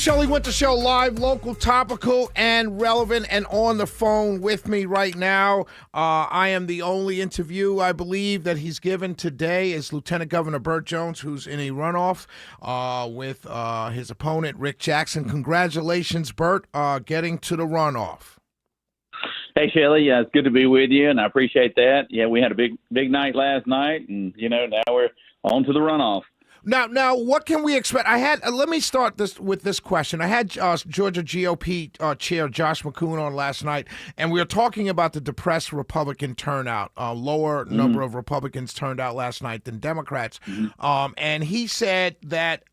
Shelley Winter Show, live, local, topical, and relevant. And on the phone with me right now, I am the only interview, I believe, that he's given today is Lieutenant Governor Burt Jones, who's in a runoff with his opponent, Rick Jackson. Congratulations, Burt, getting to the runoff. Hey, Shelley, it's good to be with you, and I appreciate that. Yeah, we had a big night last night, and, now we're on to the runoff. Now, what can we expect? Let me start with this question. I had Georgia GOP Chair Josh McCoon on last night, and we were talking about the depressed Republican turnout. Lower number of Republicans turned out last night than Democrats. And he said that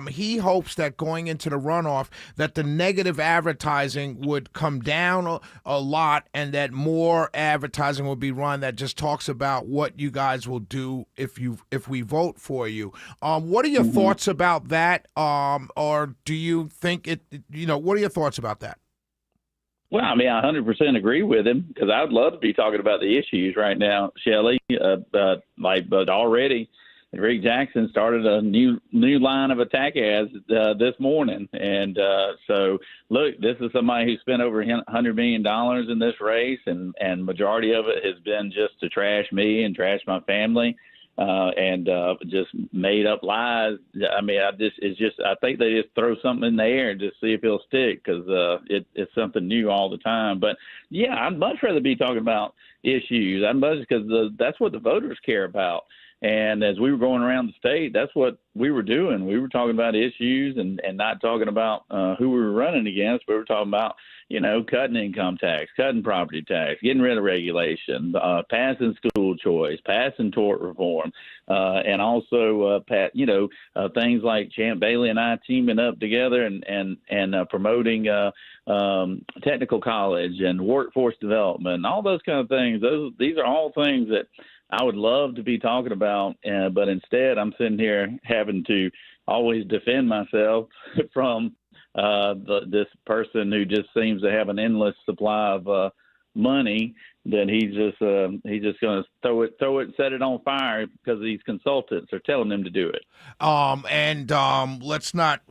he hopes that going into the runoff that the negative advertising would come down a lot, and that more advertising will be run that just talks about what you guys will do if we vote for you. What are your thoughts about that? Or do you think what are your thoughts about that? Well, I 100% agree with him, because I would love to be talking about the issues right now, Shelley. But already Rick Jackson started a new line of attack ads this morning. And so, look, this is somebody who spent over $100 million in this race, and majority of it has been just to trash me and trash my family. And just made up lies. I think they just throw something in the air and just see if it'll stick, because it's something new all the time. But yeah, I'd much rather be talking about issues. Because that's what the voters care about. And as we were going around the state, that's what we were doing. We were talking about issues and not talking about who we were running against. We were talking about, cutting income tax, cutting property tax, getting rid of regulation, passing school choice, passing tort reform, and also, things like Champ Bailey and I teaming up together and promoting technical college and workforce development and all those kind of things. These are all things that I would love to be talking about, but instead I'm sitting here having to always defend myself from this person who just seems to have an endless supply of money that he's just going to throw it and set it on fire because these consultants are telling him to do it. Let's not,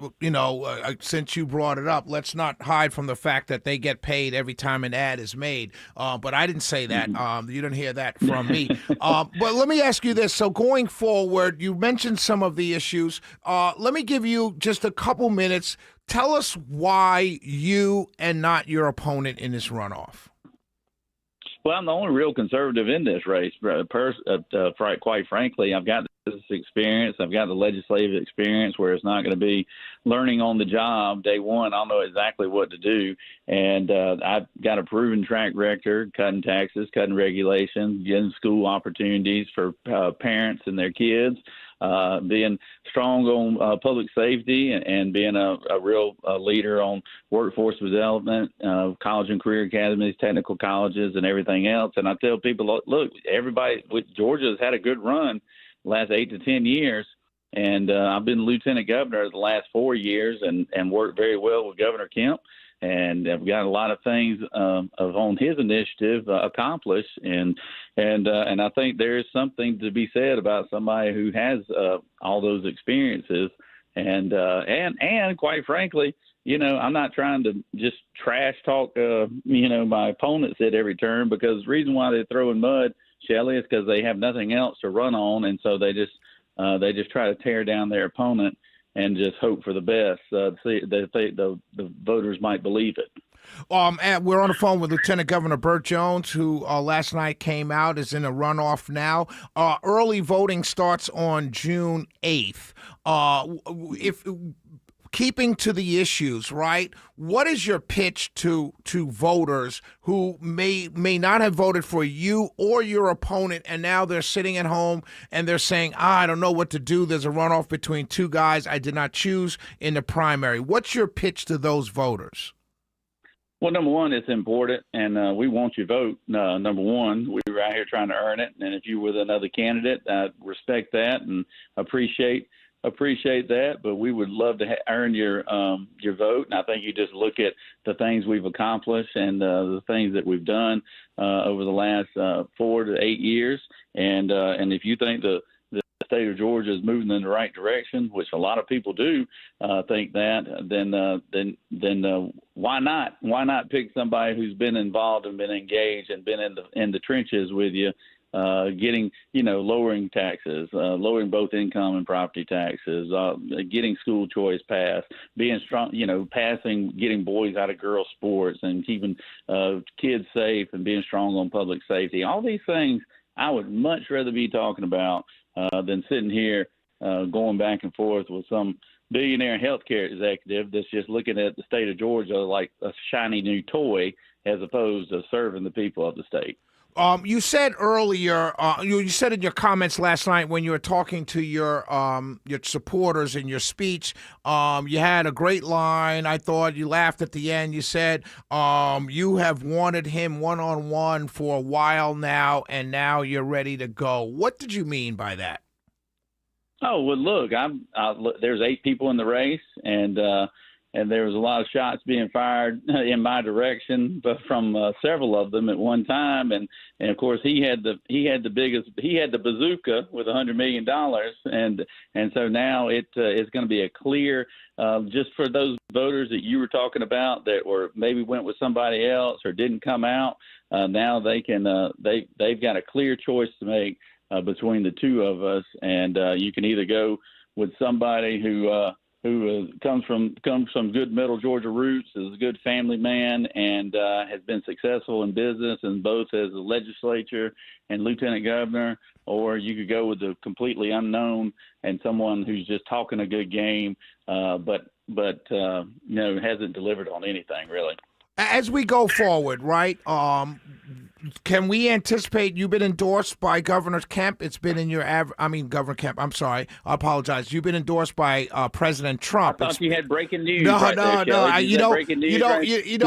since you brought it up, let's not hide from the fact that they get paid every time an ad is made. But I didn't say that. You didn't hear that from me. But let me ask you this. So going forward, you mentioned some of the issues. Let me give you just a couple minutes. Tell us why you and not your opponent in this runoff. Well, I'm the only real conservative in this race. Quite frankly, I've got the business experience. I've got the legislative experience where it's not going to be learning on the job day one. I'll know exactly what to do. And I've got a proven track record, cutting taxes, cutting regulations, getting school opportunities for parents and their kids, being strong on public safety and being a real leader on workforce development, college and career academies, technical colleges, and everything else. And I tell people, look, everybody with Georgia has had a good run the last 8 to 10 years. And I've been lieutenant governor the last 4 years and worked very well with Governor Kemp. And I've got a lot of things on his initiative accomplished, and I think there is something to be said about somebody who has all those experiences, and quite frankly, I'm not trying to just trash talk my opponents at every turn, because the reason why they throw in mud, Shelley, is because they have nothing else to run on, and so they just try to tear down their opponent and just hope for the best. The voters might believe it. And we're on the phone with Lieutenant Governor Burt Jones, who last night came out, is in a runoff now. Early voting starts on June 8th. Keeping to the issues, right? What is your pitch to voters who may not have voted for you or your opponent, and now they're sitting at home and they're saying, I don't know what to do. There's a runoff between two guys I did not choose in the primary. What's your pitch to those voters? Well, number one, it's important, and we want your vote. Number one, we're out here trying to earn it, and if you're with another candidate, I respect that and appreciate that, but we would love to earn your vote. And I think you just look at the things we've accomplished and the things that we've done over the last 4 to 8 years. And if you think the state of Georgia is moving in the right direction, which a lot of people do think that, then why not? Why not pick somebody who's been involved and been engaged and been in the trenches with you, getting, lowering taxes, lowering both income and property taxes, getting school choice passed, being strong, getting boys out of girls sports and keeping kids safe and being strong on public safety. All these things I would much rather be talking about than sitting here going back and forth with some billionaire healthcare executive that's just looking at the state of Georgia like a shiny new toy as opposed to serving the people of the state. You said earlier, you said in your comments last night when you were talking to your supporters in your speech, you had a great line. I thought you laughed at the end. You said you have wanted him one-on-one for a while now, and now you're ready to go. What did you mean by that? Oh, well, look, there's 8 people in the race, and there was a lot of shots being fired in my direction, but from several of them at one time. And of course, he had the bazooka with $100 million, and so now it's going to be a clear, just for those voters that you were talking about that were maybe went with somebody else or didn't come out. Now they can they've got a clear choice to make between the two of us, and you can either go with somebody who comes from good middle Georgia roots, is a good family man, and has been successful in business and both as a legislature and lieutenant governor, or you could go with the completely unknown and someone who's just talking a good game, but hasn't delivered on anything really. As we go forward, right? Can we anticipate you've been endorsed by Governor Kemp? It's been in your Governor Kemp. I'm sorry. I apologize. You've been endorsed by President Trump. I thought you had breaking news. No.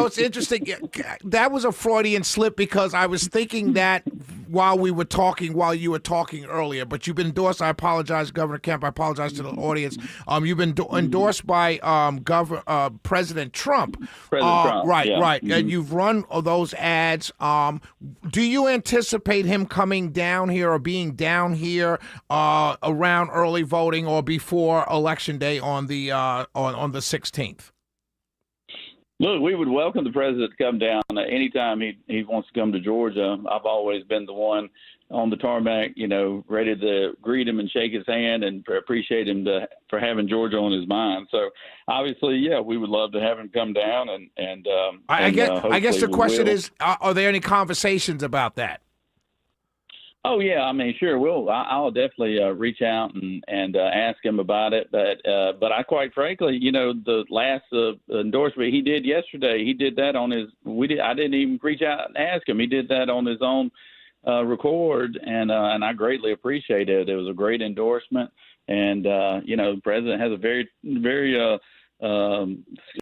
It's interesting. That was a Freudian slip because I was thinking that while you were talking earlier. But you've been endorsed. I apologize, Governor Kemp. I apologize to the audience. You've been endorsed by President Trump. Trump. Right. Yeah. Right. Mm-hmm. And you've run those ads. Do you anticipate him coming down here or being down here around early voting or before Election Day on the 16th? Look, we would welcome the president to come down anytime he wants to come to Georgia. I've always been the one on the tarmac, ready to greet him and shake his hand and appreciate him for having Georgia on his mind. So obviously, yeah, we would love to have him come down I guess the question is, are there any conversations about that? Oh yeah, I mean, sure. I'll definitely reach out and ask him about it. But I quite frankly, the last endorsement he did yesterday, he did that on his. I didn't even reach out and ask him. He did that on his own record, and I greatly appreciate it. It was a great endorsement, and the president has a very very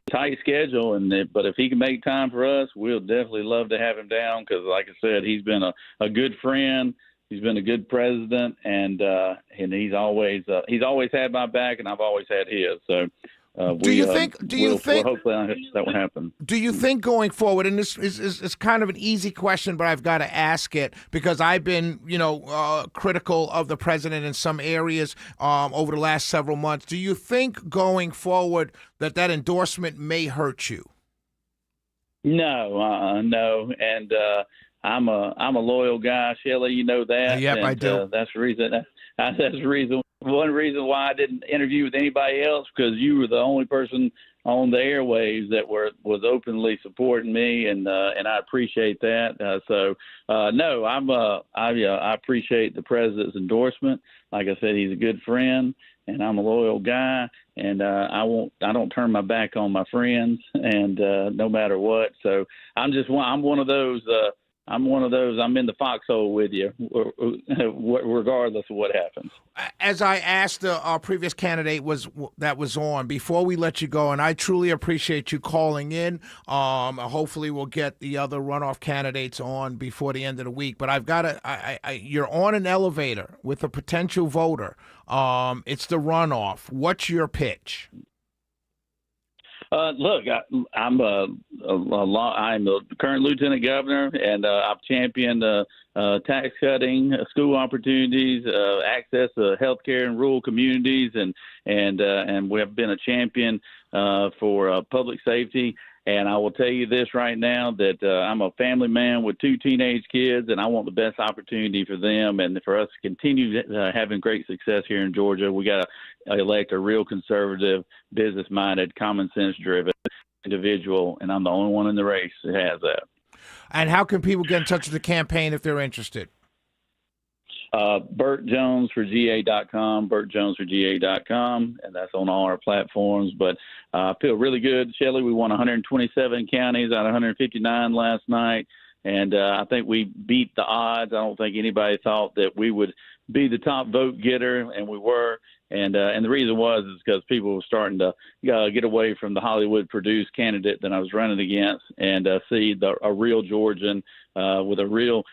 tight schedule, but if he can make time for us, we'll definitely love to have him down because, like I said, he's been a good friend. He's been a good president, and he's always had my back, and I've always had his. So, do you think hopefully that will happen? Do you think going forward, and this is kind of an easy question, but I've got to ask it because I've been, critical of the president in some areas over the last several months. Do you think going forward that endorsement may hurt you? No, and I'm a loyal guy, Shelley. You know that. Yep, and, I do. That's the reason. That's the reason. One reason why I didn't interview with anybody else because you were the only person on the airwaves that was openly supporting me, and I appreciate that. No, I appreciate the president's endorsement. Like I said, he's a good friend, and I'm a loyal guy, and I don't turn my back on my friends, and no matter what. So I'm one of those. I'm in the foxhole with you, regardless of what happens. As I asked our previous candidate that was on, before we let you go, and I truly appreciate you calling in. Hopefully we'll get the other runoff candidates on before the end of the week. But I've got you're on an elevator with a potential voter. It's the runoff. What's your pitch? Look, I'm I'm the current lieutenant governor, and I've championed tax cutting, school opportunities, access to health care in rural communities, and we have been a champion for public safety. And I will tell you this right now, that I'm a family man with 2 teenage kids, and I want the best opportunity for them and for us to continue having great success here in Georgia. We got to elect a real conservative, business-minded, common-sense-driven individual, and I'm the only one in the race that has that. And how can people get in touch with the campaign if they're interested? BurtJonesForGA.com, BurtJonesForGA.com, and that's on all our platforms. But I feel really good, Shelley. We won 127 counties out of 159 last night, and I think we beat the odds. I don't think anybody thought that we would be the top vote getter, and we were. And the reason is because people were starting to get away from the Hollywood-produced candidate that I was running against, and see a real Georgian with a real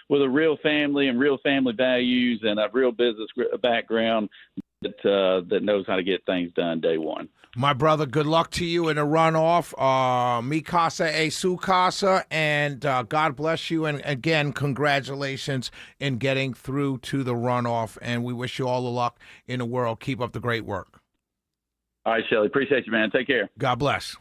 family and real family values and a real business background that knows how to get things done day one. My brother, good luck to you in a runoff. Mi casa e su casa, and God bless you. And again, congratulations in getting through to the runoff. And we wish you all the luck in the world. Keep up the great work. All right, Shelley. Appreciate you, man. Take care. God bless.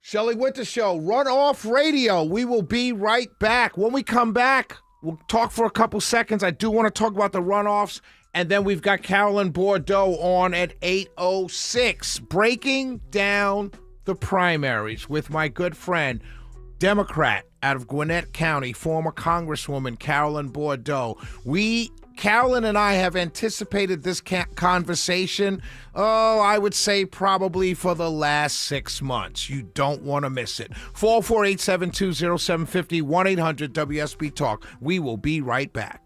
Shelley Winter Show, Runoff Radio. We will be right back. When we come back, we'll talk for a couple seconds. I do want to talk about the runoffs. And then we've got Carolyn Bordeaux on at 8:06, breaking down the primaries with my good friend, Democrat out of Gwinnett County, former Congresswoman Carolyn Bordeaux. Carolyn and I have anticipated this conversation, I would say probably for the last 6 months. You don't want to miss it. 448-720-0750, 1-800-WSB-TALK. We will be right back.